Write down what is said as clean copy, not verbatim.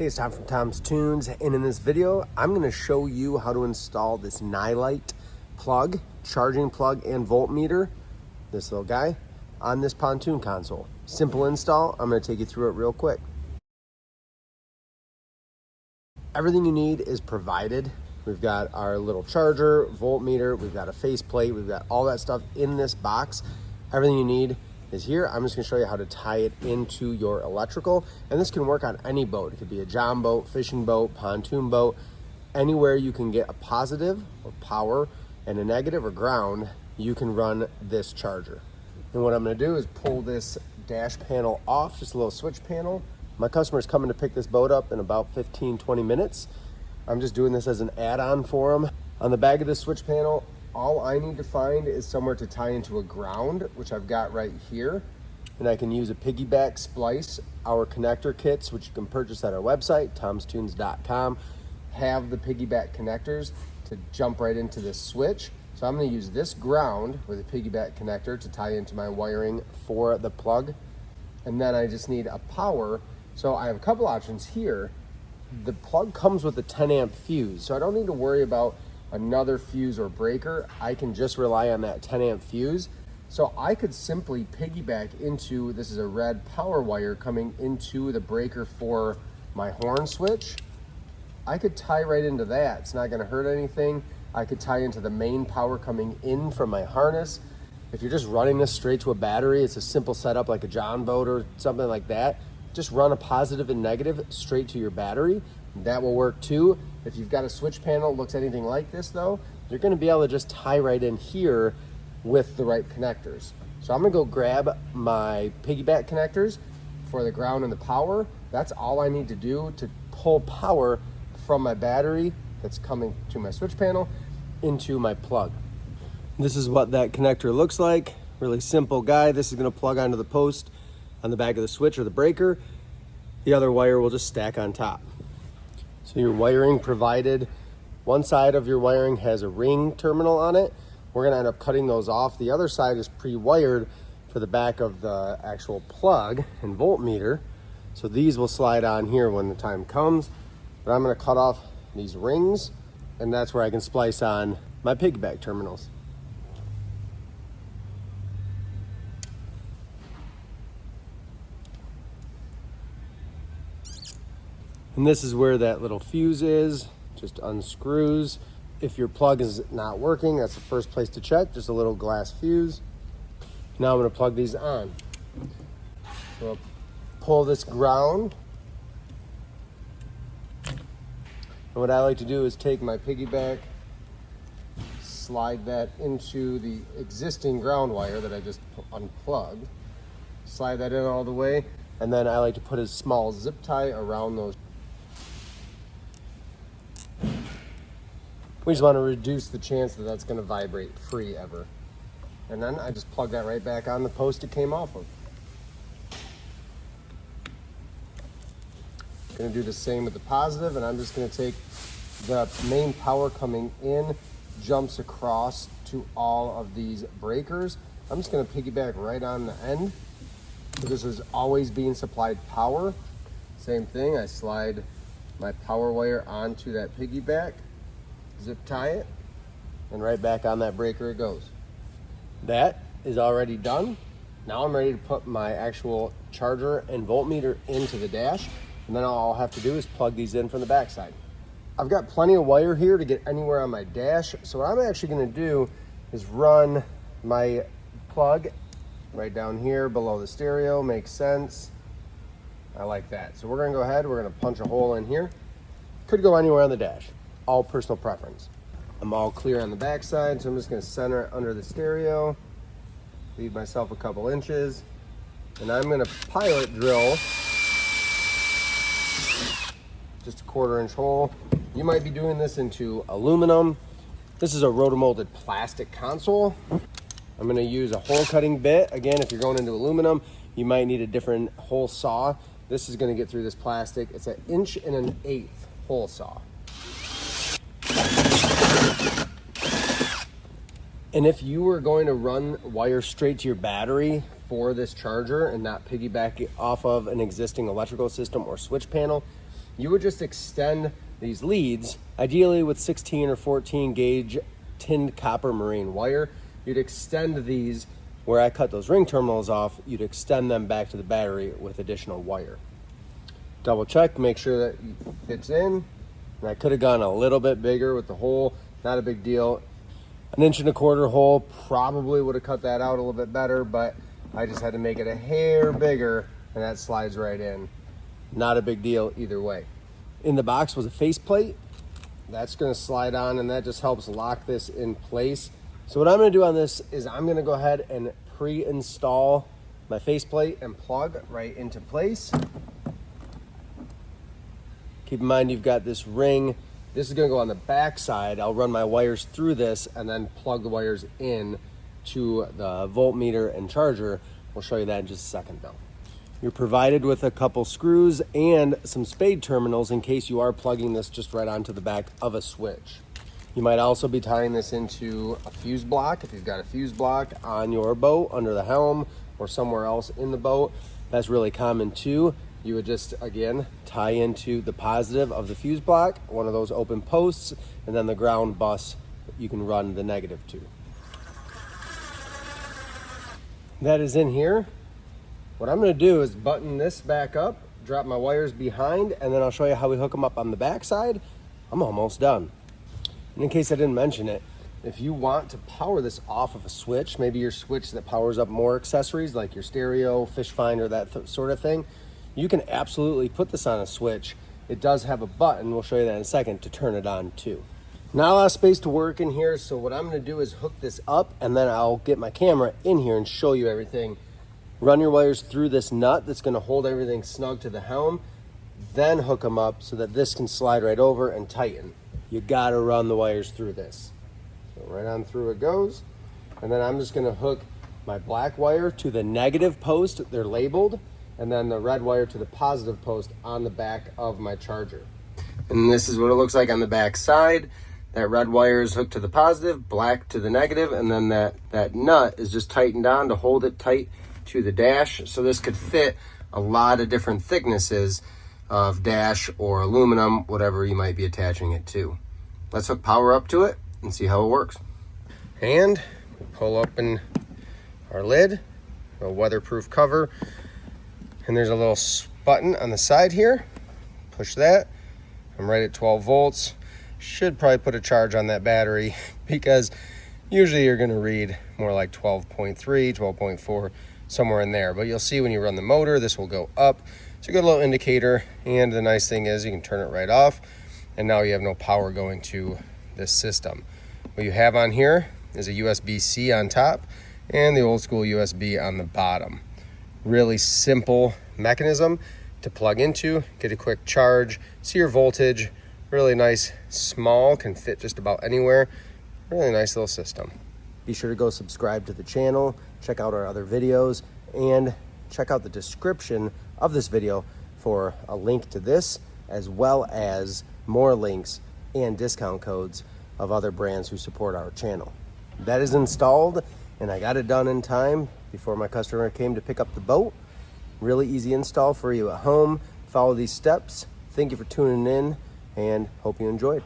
Hey, it's Tom from Tom's Toons, and in this video, I'm going to show you how to install this Nilight plug, charging plug, and voltmeter, this little guy, on this pontoon console. Simple install. I'm going to take you through it real quick. Everything you need is provided. We've got our little charger, voltmeter, we've got a faceplate, we've got all that stuff in this box. Everything you need is here. I'm just gonna show you how to tie it into your electrical, and this can work on any boat. It could be a john boat, fishing boat, pontoon boat, anywhere you can get a positive or power and a negative or ground, you can run this charger. And what I'm gonna do is pull this dash panel off, just a little switch panel. My customer's coming to pick this boat up in about 15-20 minutes. I'm just doing this as an add-on for them. On the back of this switch panel, all I need to find is somewhere to tie into a ground, which I've got right here. And I can use a piggyback splice. Our connector kits, which you can purchase at our website, tomstoons.com, have the piggyback connectors to jump right into this switch. So I'm gonna use this ground with a piggyback connector to tie into my wiring for the plug. And then I just need a power. So I have a couple options here. The plug comes with a 10 amp fuse, so I don't need to worry about another fuse or breaker. I can just rely on that 10 amp fuse. So I could simply piggyback into, this is a red power wire coming into the breaker for my horn switch. I could tie right into that. It's not gonna hurt anything. I could tie into the main power coming in from my harness. If you're just running this straight to a battery, it's a simple setup like a john boat or something like that. Just run a positive and negative straight to your battery. That will work too. If you've got a switch panel that looks anything like this though, you're gonna be able to just tie right in here with the right connectors. So I'm gonna go grab my piggyback connectors for the ground and the power. That's all I need to do to pull power from my battery that's coming to my switch panel into my plug. This is what that connector looks like. Really simple guy. This is gonna plug onto the post on the back of the switch or the breaker. The other wire will just stack on top. So your wiring provided, one side of your wiring has a ring terminal on it. We're gonna end up cutting those off. The other side is pre-wired for the back of the actual plug and voltmeter. So these will slide on here when the time comes. But I'm gonna cut off these rings, and that's where I can splice on my piggyback terminals. And this is where that little fuse is, just unscrews. If your plug is not working, that's the first place to check, just a little glass fuse. Now I'm gonna plug these on. So I'll pull this ground. And what I like to do is take my piggyback, slide that into the existing ground wire that I just unplugged, slide that in all the way, and then I like to put a small zip tie around those. We just want to reduce the chance that that's going to vibrate free ever. And then I just plug that right back on the post it came off of. Going to do the same with the positive, and I'm just going to take the main power coming in, jumps across to all of these breakers. I'm just going to piggyback right on the end because there's always being supplied power. Same thing, I slide my power wire onto that piggyback, zip tie it, and right back on that breaker it goes. That is already done. Now I'm ready to put my actual charger and voltmeter into the dash, and then all I'll have to do is plug these in from the backside. I've got plenty of wire here to get anywhere on my dash, so what I'm actually gonna do is run my plug right down here below the stereo. Makes sense. I like that. So we're gonna go ahead, we're gonna punch a hole in here. Could go anywhere on the dash. All personal preference. I'm all clear on the back side, so I'm just gonna center it under the stereo, leave myself a couple inches, and I'm gonna pilot drill just a 1/4 inch hole. You might be doing this into aluminum. This is a rotomolded plastic console. I'm gonna use a hole cutting bit. Again, if you're going into aluminum, you might need a different hole saw. This is gonna get through this plastic. It's an 1 1/8 hole saw. And if you were going to run wire straight to your battery for this charger and not piggyback it off of an existing electrical system or switch panel, you would just extend these leads, ideally with 16 or 14 gauge tinned copper marine wire. You'd extend these where I cut those ring terminals off, you'd extend them back to the battery with additional wire. Double check, make sure that it fits in. And I could have gone a little bit bigger with the hole, not a big deal. An 1.25 inch hole probably would have cut that out a little bit better, but I just had to make it a hair bigger and that slides right in. Not a big deal either way. In the box was a faceplate. That's gonna slide on and that just helps lock this in place. So what I'm gonna do on this is I'm gonna go ahead and pre-install my faceplate and plug right into place. Keep in mind you've got this ring. This is gonna go on the back side. I'll run my wires through this and then plug the wires in to the voltmeter and charger. We'll show you that in just a second though. You're provided with a couple screws and some spade terminals in case you are plugging this just right onto the back of a switch. You might also be tying this into a fuse block. If you've got a fuse block on your boat, under the helm, or somewhere else in the boat, that's really common too. You would just, again, tie into the positive of the fuse block, one of those open posts, and then the ground bus you can run the negative to. That is in here. What I'm gonna do is button this back up, drop my wires behind, and then I'll show you how we hook them up on the back side. I'm almost done. And in case I didn't mention it, if you want to power this off of a switch, maybe your switch that powers up more accessories like your stereo, fish finder, that sort of thing, you can absolutely put this on a switch. It does have a button, we'll show you that in a second, to turn it on too. Not a lot of space to work in here, so what I'm gonna do is hook this up and then I'll get my camera in here and show you everything. Run your wires through this nut that's gonna hold everything snug to the helm, then hook them up so that this can slide right over and tighten. You gotta run the wires through this. So right on through it goes. And then I'm just gonna hook my black wire to the negative post, they're labeled, and then the red wire to the positive post on the back of my charger. And this is what it looks like on the back side. That red wire is hooked to the positive, black to the negative, and then that nut is just tightened on to hold it tight to the dash. So this could fit a lot of different thicknesses of dash or aluminum, whatever you might be attaching it to. Let's hook power up to it and see how it works. And we pull open our lid, a weatherproof cover, and there's a little button on the side here. Push that. I'm right at 12 volts. Should probably put a charge on that battery because usually you're gonna read more like 12.3, 12.4, somewhere in there. But you'll see when you run the motor, this will go up. It's a good little indicator. And the nice thing is you can turn it right off. And now you have no power going to this system. What you have on here is a USB-C on top and the old school USB on the bottom. Really simple mechanism to plug into, get a quick charge, see your voltage. Really nice, small, can fit just about anywhere. Really nice little system. Be sure to go subscribe to the channel, check out our other videos, and check out the description of this video for a link to this, as well as more links and discount codes of other brands who support our channel. That is installed, and I got it done in time before my customer came to pick up the boat. Really easy install for you at home. Follow these steps. Thank you for tuning in, and hope you enjoyed.